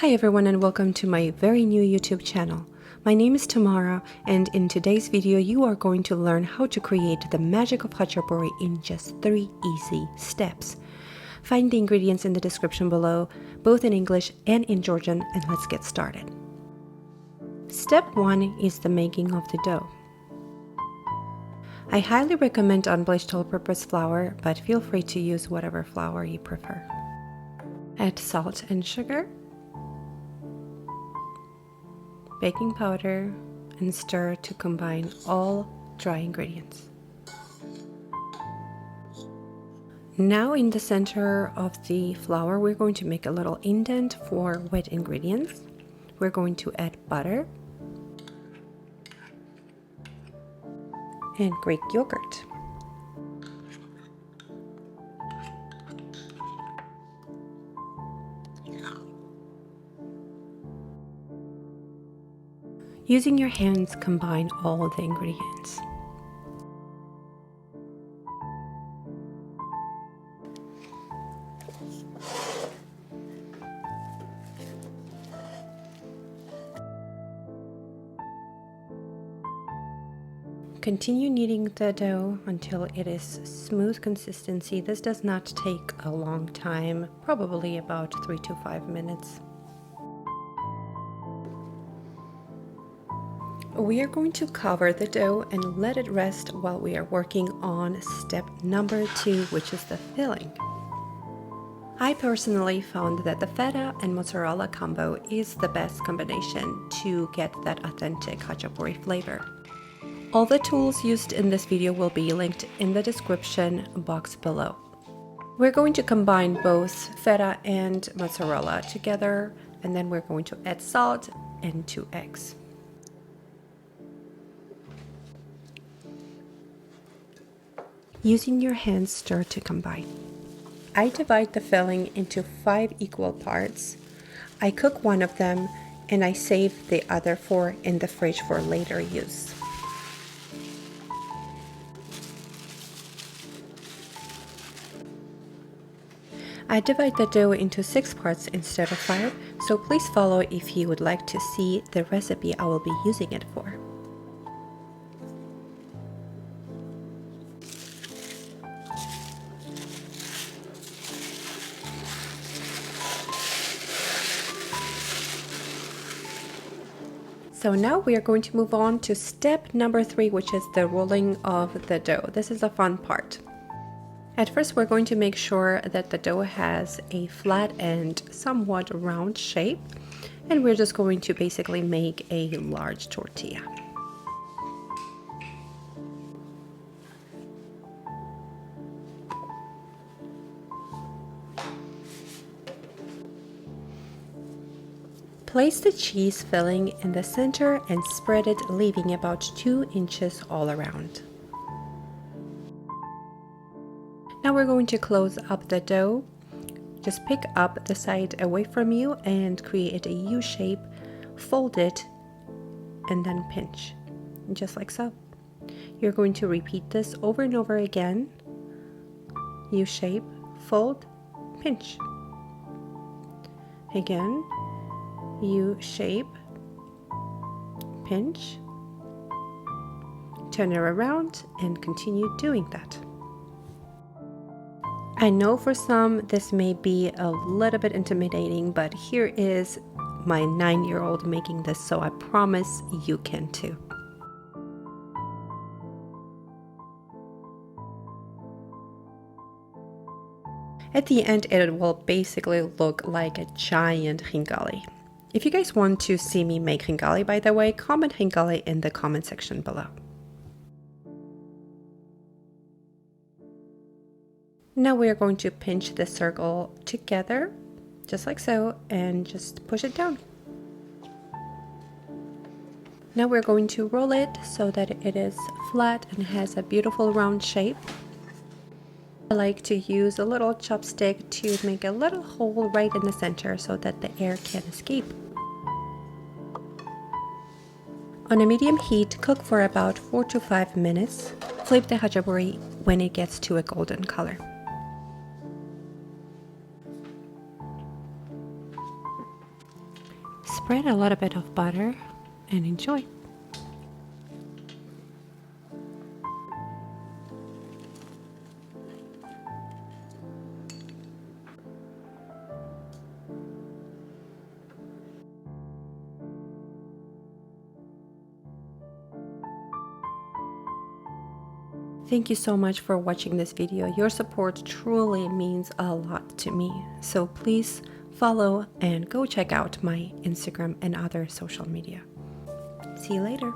Hi everyone and welcome to my very new YouTube channel. My name is Tamara and in today's video you are going to learn how to create the magic of khachapuri in just 3 easy steps. Find the ingredients in the description below, both in English and in Georgian, and let's get started. Step 1 is the making of the dough. I highly recommend unbleached all-purpose flour, but feel free to use whatever flour you prefer. Add salt and sugar, baking powder, and stir to combine all dry ingredients. Now in the center of the flour, we're going to make a little indent for wet ingredients. We're going to add butter and Greek yogurt. Using your hands, combine all the ingredients. Continue kneading the dough until it is smooth consistency. This does not take a long time, probably about 3 to 5 minutes. We are going to cover the dough and let it rest while we are working on step number 2, which is the filling. I personally found that the feta and mozzarella combo is the best combination to get that authentic khachapuri flavor. All the tools used in this video will be linked in the description box below. We're going to combine both feta and mozzarella together, and then we're going to add salt and 2 eggs. Using your hands, stir to combine. I divide the filling into 5 equal parts. I cook one of them and I save the other 4 in the fridge for later use. I divide the dough into 6 parts instead of 5, so please follow if you would like to see the recipe I will be using it for. So now we are going to move on to step number 3, which is the rolling of the dough. This is a fun part. At first, we're going to make sure that the dough has a flat and somewhat round shape, and we're just going to basically make a large tortilla. Place the cheese filling in the center and spread it, leaving about 2 inches all around. Now we're going to close up the dough. Just pick up the side away from you and create a U shape, fold it, and then pinch, just like so. You're going to repeat this over and over again. U shape, fold, pinch. Again. U shape, pinch, turn it around, and continue doing that. I know for some this may be a little bit intimidating, but here is my 9-year-old making this, so I promise you can too. At the end, it will basically look like a giant khinkali. If you guys want to see me make khinkali, by the way, comment khinkali in the comment section below. Now we are going to pinch the circle together, just like so, and just push it down. Now we're going to roll it so that it is flat and has a beautiful round shape. I like to use a little chopstick to make a little hole right in the center so that the air can escape. On a medium heat, cook for about 4 to 5 minutes. Flip the khachapuri when it gets to a golden color. Spread a little bit of butter and enjoy. Thank you so much for watching this video. Your support truly means a lot to me. So please follow and go check out my Instagram and other social media. See you later.